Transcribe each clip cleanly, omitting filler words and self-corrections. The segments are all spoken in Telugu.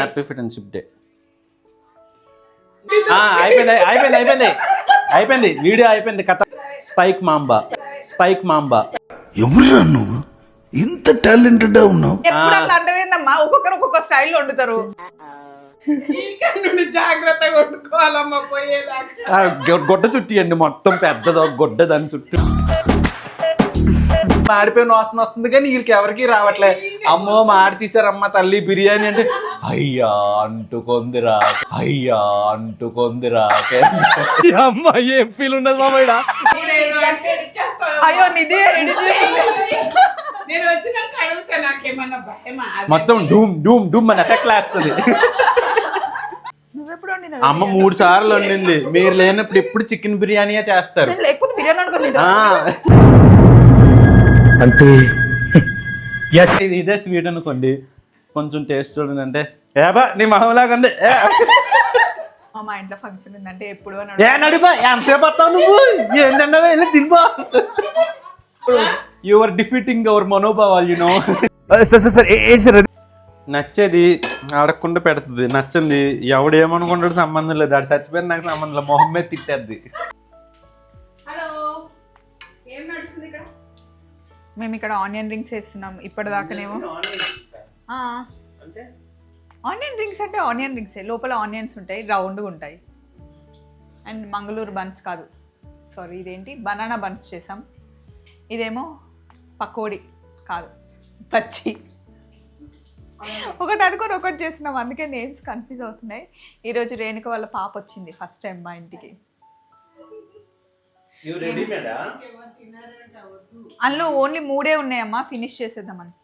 Happy friendship day. అయిపోయింది వీడియో అయిపోయింది కథ. స్పైక్ మాంబా ఎవరురా నువ్వు ఇంత టాలెంటెడ్ ఉన్నావు? ఎప్పుడు అట్లా అంటవేందమ్మా, ఒక్కొక్కరు ఒక్కొక్క స్టైల్ వండుతారు. జాగ్రత్తగా వండుకోవాలమ్మా పోయేదాకా. గొడ్డ చుట్టి అండి మొత్తం పెద్దదో గొడ్డ దాని చుట్టూ మాడిపోయిన వాసన వస్తుంది కానీ వీళ్ళకి ఎవరికి రావట్లే. అమ్మో మాడి తీసారమ్మ తల్లి బిర్యానీ అంటే అయ్యా అంటుకొందిరా అమ్మ ఏం ఫీల్ ఉండదు మామయ్య. అయ్యో నిధి నేను వచ్చినాక అడుగుతా, నాకేమన్నా భయమా? మొత్తం డూమ్ డూమ్ డూమ్ అని ఎఫెక్ట్ లేస్తుంది. నువ్వెప్పుడు వండినావు? అమ్మ 3 సార్లు వండింది. మీరు లేనప్పుడు ఎప్పుడు చికెన్ బిర్యానీయే చేస్తారు. లేకపోతే బిర్యానీ అనుకోండి. అంటే ఇదే స్వీట్ అనుకోండి, కొంచెం టేస్ట్ చూడండి అంటే ఏబా నీ మహంలాగా ఉంది. మా ఇంట్లో ఫంక్షన్ ఉందంటే ఎప్పుడు నడిపా ఎంతసేపు వస్తావు నువ్వు ఏంటంటే వెళ్ళి తినిపో. యువర్ డిఫీటింగ్ అవర్ మనోభావాలు యూనో. నచ్చేది అడగకుండా పెడుతుంది, నచ్చింది ఎవడేమనుకుంటాడు సంబంధం లేదు. ఆడు చచ్చిపోయిన నాకు సంబంధం లేదు, మొహం మీద తిట్టేద్ది. మేము ఇక్కడ ఆనియన్ రింగ్స్ వేస్తున్నాం ఇప్పటిదాకానేమో. ఆనియన్ రింగ్స్ అంటే ఆనియన్ రింగ్సే, లోపల ఆనియన్స్ ఉంటాయి, రౌండ్గా ఉంటాయి. అండ్ మంగళూరు బన్స్ కాదు, సారీ ఇదేంటి బనానా బన్స్ చేసాం. ఇదేమో పకోడీ కాదు పచ్చి. ఒకటి అనుకొని ఒకటి చేస్తున్నాం, అందుకే నేమ్స్ కన్ఫ్యూజ్ అవుతున్నాయి. ఈరోజు రేణుక వాళ్ళ పాప వచ్చింది ఫస్ట్ టైం మా ఇంటికి. అందులో ఓన్లీ 3 ఉన్నాయమ్మా, ఫినిష్ చేసేద్దామని.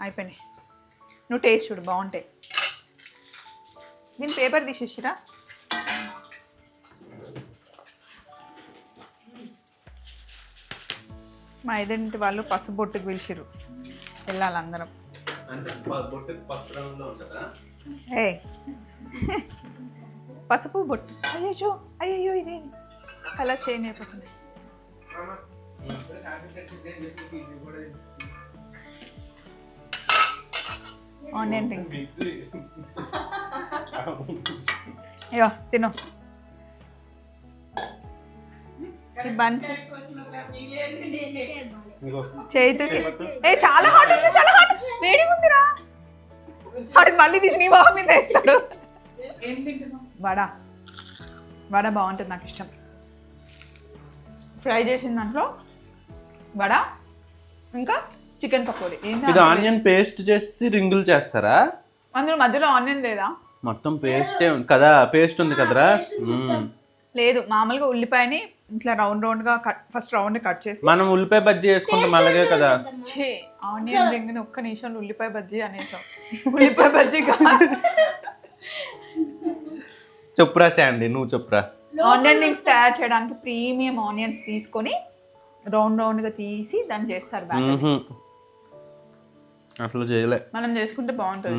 అయిపోయినాయి, నువ్వు టేస్ట్ చూడు బాగుంటాయి. దీని పేపర్ తీసేసిరా. మా ఐదింటి వాళ్ళు పసుపు బొట్టుకు పిలిచిరు, వెళ్ళాలి అందరం. ఏ పసుపు బొట్టు అయ్యో ఇదే కలర్ చేంజ్ అయిపోతుంది. ఆనియన్ రింగ్స్ అయ్యో తిను. ఈ బన్స్ చేతికి చాలా హాట్ ఉంది, చాలా హాట్ వేడిగా ఉందిరా. వాడికి మళ్ళీ తీసి నీ బాబు మీద వేస్తాడు. వడ బాగుంటుంది, నాకు ఇష్టం. ఫ్రై చేసిన దాంట్లో వడ ఇంకా చికెన్ పకోడీ. ఇది ఆనియన్ పేస్ట్ చేసి రింగులు చేస్తారా? అందులో మధ్యలో ఆనియన్ లేదా? మొత్తం పేస్టే కదా, పేస్ట్ ఉంది కదరా. లేదు, మామూలుగా ఉల్లిపాయని ఇట్లా రౌండ్గా ఫస్ట్ రౌండ్ కట్ చేసి మనం ఉల్లిపాయ బజ్జీ వేసుకుంటాం అలాగే కదా. ఆనియన్ రింగ్ ఒక్క నిమిషంలో ఉల్లిపాయ బజ్జీ అనేసాం. ఉల్లిపాయ బజ్జీ చెప్పురా శాండీ, నువ్వు చెప్పురా. ఆనియన్ రింగ్స్ తయారు చేయడానికి ప్రీమియం ఆనియన్స్ తీసుకొని రౌండ్గా తీసి దాన్ని చేస్తారు. అట్లా చేయలే, మనం చేసుకుంటే బాగుంటుంది.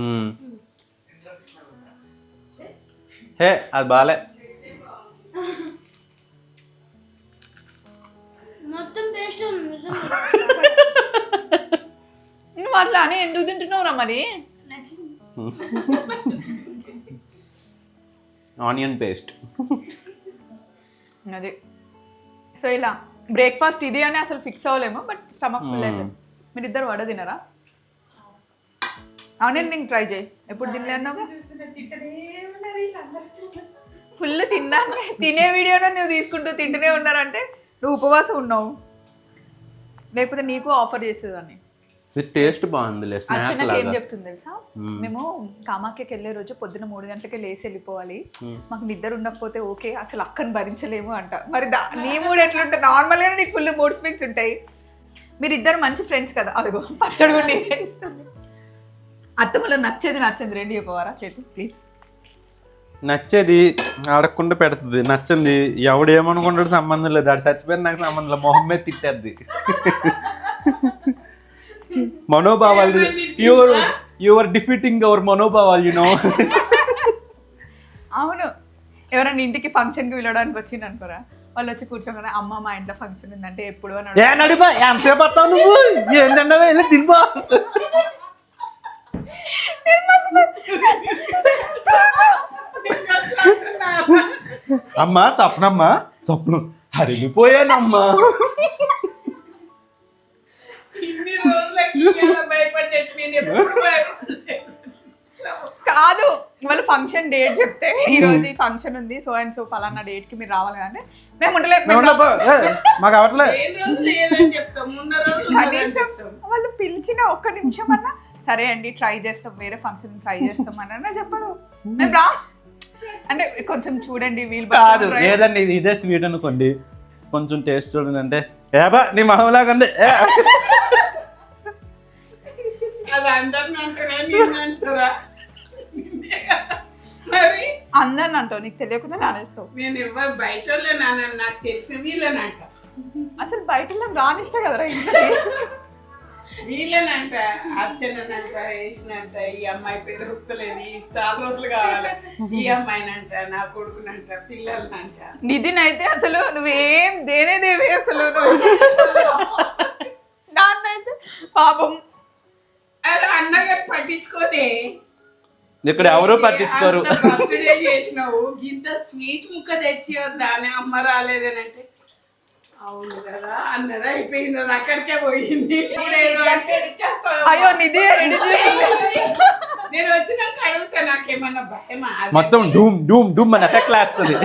హే అది బాలే. నువ్వు అట్లా అని ఎందుకు తింటున్నావురా మరి? ఆనియన్ పేస్ట్ అది. సో ఇలా బ్రేక్ఫాస్ట్ ఇది అని అసలు ఫిక్స్ అవ్వలేము, బట్ స్టమక్ ఫుల్ అయిపోయింది. మీరు ఇద్దరు వడ తినరా? ఆనియన్ రింగ్ ట్రై చేయి, ఎప్పుడు తినలేన్నావు? ఫుల్ తినే వీడియోలో నువ్వు తీసుకుంటూ తింటూనే ఉన్నారంటే నువ్వు ఉపవాసం ఉన్నావు, లేకపోతే నీకు ఆఫర్ చేసేదాన్ని. టేస్ట్ బాగుంది. అర్చనకి ఏం చెప్తుంది తెలుసా, మేము కామాఖ్యకి వెళ్ళే రోజు పొద్దున 3 గంటలకే లేసి వెళ్ళిపోవాలి, మాకు నిద్ర ఉండకపోతే ఓకే, అసలు అక్కని భరించలేము అంట. మరి నీ మూడు ఎట్లుంటాయి? నార్మల్గా నీకు ఫుల్ మూడ్ స్వింగ్స్ ఉంటాయి. మీరు ఇద్దరు మంచి ఫ్రెండ్స్ కదా. అదిగో పచ్చడి కూడా ఇస్తుంది. అత్తమ్మలో నచ్చేది రెండు చెప్పవారా చేతి ప్లీజ్. నచ్చేది అడగకుండా పెడుతుంది, నచ్చింది ఎవడేమనుకుంటాడు సంబంధం లేదు. ఆడు చచ్చిపోయిన నాకు సంబంధం లేదు, మొహం మీద తిట్టేద్ది. మనోభావాలు యువర్ డిఫీటింగ్ అవర్ మనోభావాలు యూనో. అవును, ఎవరైనా ఇంటికి ఫంక్షన్కి పిలవడానికి వచ్చింది అనుకోరా, వాళ్ళు వచ్చి కూర్చోగానే అమ్మ మా ఇంట్లో ఫంక్షన్ ఉందంటే ఎప్పుడు నడిపా ఎంతసేపు వస్తావు నువ్వు ఏంటంటే వెళ్ళి తినిపో. అమ్మా చప్పనమ్మా చప్పను అరిగిపోయానమ్మా. ఇన్ని రోజులకి ఇలా భయపడ్డట్టు నేను ఎప్పుడు భయపడలేదు. కాదు ఇవాళ ఫంక్షన్ డేట్ చెప్తే ఈ రోజు ఈ ఫంక్షన్ ఉంది సో అండ్ సో పలానా డేట్ కి మీరు రావాలి అంటే మేము మాకు అవట్లే. ఏ రోజు లేదని చెప్తాం, ఉన్న రోజు ఉన్నదని కనీసం చెప్తాం. వాళ్ళు పిలిచిన ఒక్క నిమిషం అన్నా సరే అండి ట్రై చేస్తాం వేరే ఫంక్షన్ ట్రై చేస్తాం అన్న చెప్పదు. మేము రా అంటే కొంచెం చూడండి వీళ్ళు కాదు లేదండి ఇదే స్వీట్ అనుకోండి కొంచెం టేస్ట్ చూడండి అంటే ఏబా నీ మొహంలాగా ఉంది. అది అందరిని అంటారా నేను అంటారా? మరి అందరిని అంటావు నీకు తెలియకుండా నానేస్తావు. నేను ఎవరు బయట వాళ్ళే నాకు తెలిసిన వీళ్ళనంట, అసలు బయట రానిస్తా కదరా ఇంట్లోకి. వీళ్ళనంట, అర్చనంట, వేసినంట, ఈ అమ్మాయి పేరు వస్తలేదు, ఈ చాలా రోజులు కావాలి, ఈ అమ్మాయినంట, నా కొడుకునంట, పిల్లలనంట. నిధినైతే అసలు నువ్వేం దేనేదేవి అసలు దాన్నైతే పాపం అది అన్నగారు పట్టించుకోదే. ఇక్కడ ఎవరు పట్టించుకోరు. బర్త్డే చేసినావు ఇంత స్వీట్ ముక్క తెచ్చి వద్దా అని అమ్మ రాలేదనంటే అవును కదా అన్నది అయిపోయింది, అది అక్కడికే పోయింది. అయ్యో నిధి నేను వచ్చినాక అడుగుతా నాకేమన్నా భయమా? మొత్తం డూమ్ డూమ్ డూమ్ అని ఎఫెక్ట్ లేస్తుంది.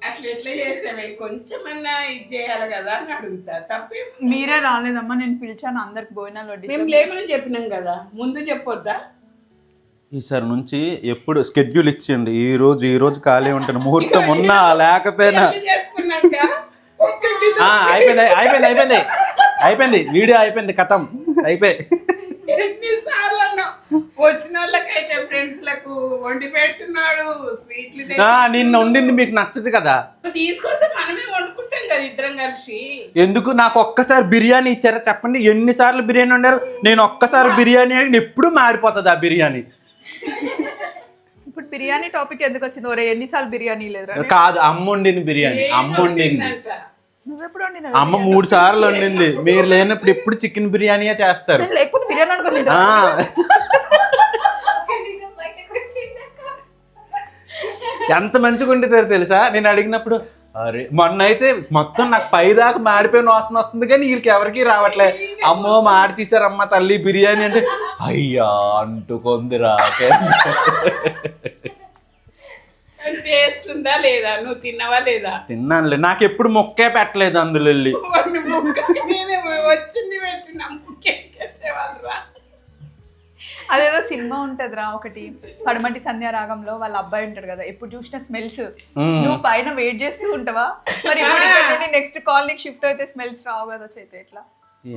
అట్లా ఎట్లా చేస్తావే కొంచెమన్నా ఇది చేయాలి కదా అని అడుగుతా, తప్పే. మీరే రాలేదమ్మా నేను పిలిచాను అందరికి భోజనాలు వడ్డీ. మేము లేమని చెప్పినాం కదా, ముందు చెప్పొద్దా? ఈసారి నుంచి ఎప్పుడు స్కెడ్యూల్ ఇచ్చేయండి, ఈ రోజు ఖాళీ ఉంటాను, ముహూర్తం ఉన్నా లేకపోయినా. చేసుకున్నాక అయిపోయింది వీడియో అయిపోయింది కథం అయిపోయి. ఎన్నిసార్లు అన్నావు వచ్చిన వాళ్ళకైతే ఫ్రెండ్స్ లకు వండి పెడుతున్నాడు స్వీట్లు నిన్న వండింది మీకు నచ్చదు కదా, తీసుకొస్తే మనమే వండుకుంటాం కదా ఇద్దరం కలిసి. ఎందుకు నాకు ఒక్కసారి బిర్యానీ ఇచ్చారా చెప్పండి, ఎన్నిసార్లు బిర్యానీ వండారు? నేను ఒక్కసారి బిర్యానీ అంటే ఎప్పుడు మాడిపోతుంది ఆ బిర్యానీ. ఇప్పుడు బిర్యానీ టాపిక్ ఎందుకు వచ్చింది? ఒరే ఎన్నిసార్లు బిర్యానీ లేదు కాదు అమ్మ వండింది బిర్యానీ, అమ్మ వండింది. నువ్వెప్పుడు అమ్మ 3 సార్లు వండింది, మీరు లేనప్పుడు ఎప్పుడు చికెన్ బిర్యానీయే చేస్తారు. లేకపోతే బిర్యానీ అనుకుంది. ఎంత మంచిగా వండుతారు తెలుసా, నేను అడిగినప్పుడు అరే మొన్న అయితే మొత్తం నాకు పైదాకా మాడిపోయిన వాసన వస్తుంది కానీ వీళ్ళకి ఎవరికి రావట్లే. అమ్మో మాడి తీసారమ్మ తల్లి బిర్యానీ అంటే అయ్యా అంటుకుందిరా. టేస్ట్ ఉందా లేదా, నువ్వు తిన్నావా లేదా? తిన్నానులే, నాకు ఎప్పుడు మొక్కే పెట్టలేదు అందులో వెళ్ళి. నేనే వచ్చింది పెట్టిన ముక్కే వాళ్ళరా. అదేదో సినిమా ఉంటదిరా ఒకటి పడమటి సంధ్యారాగంలో వాళ్ళ అబ్బాయి ఉంటాడు కదా, ఎప్పుడు చూసిన స్మెల్స్ నువ్వు పైన వెయిట్ చేస్తూ ఉంటావా? మరి నెక్స్ట్ కాలనీకి షిఫ్ట్ అయితే స్మెల్స్ రావు కదా చేతే ఎట్లా?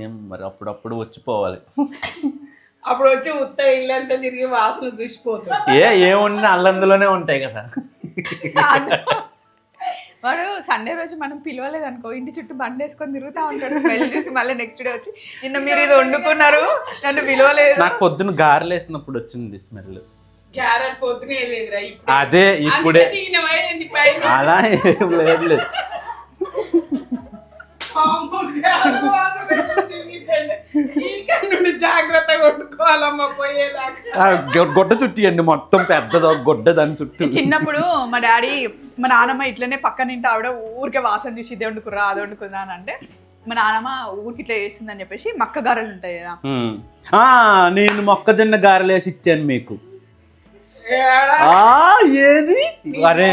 ఏం మరి అప్పుడప్పుడు వచ్చిపోవాలి. అప్పుడు వచ్చి ఉత్త ఇల్లంతా తిరిగి వాసన చూసిపోతుంది. ఏమున్నా అల్లందులోనే ఉంటాయి కదా. వాడు సండే రోజు మనం పిలవలేదు అనుకో ఇంటి చుట్టూ బండి వేసుకొని తిరుగుతూ ఉంటాడు, స్మెల్ చూసి మళ్ళీ నెక్స్ట్ డే వచ్చి నిన్న మీరు ఇది వండుకున్నారు నన్ను పిలవలేదు. నాకు పొద్దున గారెలు వేసినప్పుడు వచ్చింది స్మెల్. క్యారెట్ పొద్దునే లేదురా, అదే ఇప్పుడే అలా ఏం లేదు. జాగ్రత్తగా వండుకోవాలమ్మా పోయేదాకా. గొడ్డ చుట్టి అండి మొత్తం పెద్దదో గొడ్డ దాని చుట్టూ. చిన్నప్పుడు మా డాడీ మా నాన్నమ్మ ఇట్లనే పక్కన ఇంటి ఆవిడ ఊరికే వాసన చూసి ఇది వండుకురా అది వండుకుందా అని అంటే మా నాన్నమ్మ ఊరికి ఇట్లా వేస్తుందని చెప్పేసి మక్క గారెలు ఉంటాయి కదా, నేను మొక్కజొన్న గారెలు వేసి ఇచ్చాను మీకు. ఏది అరే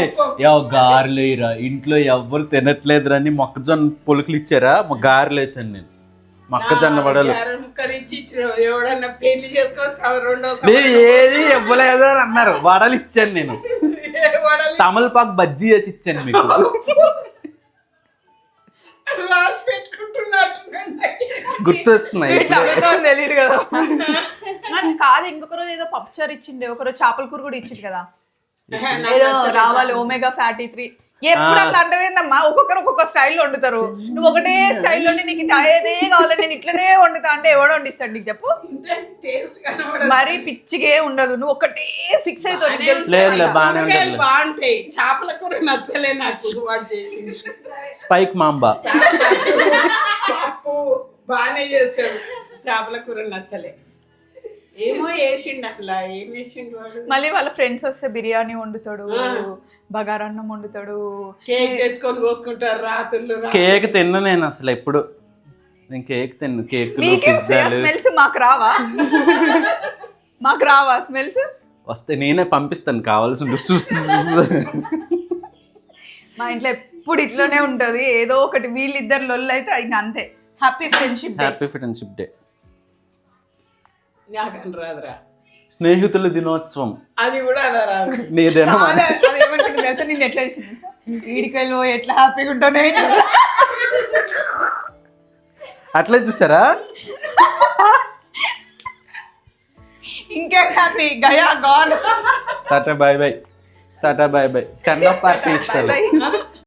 గారెలు వేయరా ఇంట్లో ఎవ్వరు తినట్లేదురా అని మొక్కజొన్న పొలుకులు ఇచ్చారా, గారెలు వేసాను నేను మొక్కజొన్న వడలు. నేను ఏది ఇవ్వలేదు అని అన్నారు, వడలు ఇచ్చాను నేను, తమలపాకు బజ్జీ వేసి ఇచ్చాను మీకు. గుర్తొస్తున్నాయి తెలియదు కదా. కాదు ఇంకొక రోజు ఏదో పప్పుచారు ఇచ్చిండే, ఒకరోజు చేపల కూర కూడా ఇచ్చింది కదా, ఏదో రావాలి ఒమేగా ఫ్యాటీ 3. ఎప్పుడు అట్లా అంటవేందమ్మా, ఒక్కొక్కరు ఒక్కొక్క స్టైల్లో వండుతారు, నువ్వు ఒకటే స్టైల్లోనే నీకు అదే కావాలి నేను ఇట్లనే వండుతా అంటే ఎవడో వండిస్తాడు నీకు చెప్పు? మరి పిచ్చిగే ఉండదు, నువ్వు ఒకటే ఫిక్స్ అవుతావు. బాగుంటాయి చేపల కూర నచ్చలే నాకు, స్పైక్ మాంబా పప్పు బాగానే చేస్తాడు, చేపల కూర నచ్చలే. ఏమో వేసిండు అట్లా ఏం వేసిండు వాడు మళ్ళీ వాళ్ళ ఫ్రెండ్స్ వస్తే బిర్యానీ వండుతాడు, బగారన్నం వండుతాడు. కేక్ తెచ్చుకొని కోసుకుంటారు రాత్రులు కేక్ తిన్ను నేను అసలు ఎప్పుడు. నేను కేక్ తిన్ను. కేకులు మీకే పిజ్జాలు స్మెల్స్ మాకు రావా? మాకు రావా స్మెల్స్? వస్తే నేనే పంపిస్తాను కావాల్సి మా ఇంట్లో ఎప్పుడు ఇట్లనే ఉంటది, ఏదో ఒకటి వీళ్ళిద్దరు లొల్లు అయితే ఇంక అంతే. Happy friendship day. Happy friendship day. నాకని రాదురా. స్నేహితుల దినోత్సవం అది కూడా అలా రాదు. నీదేనా? ఏమంటుంది తెలుసా, నేను ఎట్లా చేసింది సార్, వీడికి వెళ్ళి ఎట్లా హ్యాపీగా ఉంటాను అట్లే చూసారా? ఇంకేం హ్యాపీ, గయా gone. Tata bye bye. Tata bye bye. Send off party ఇస్తారు.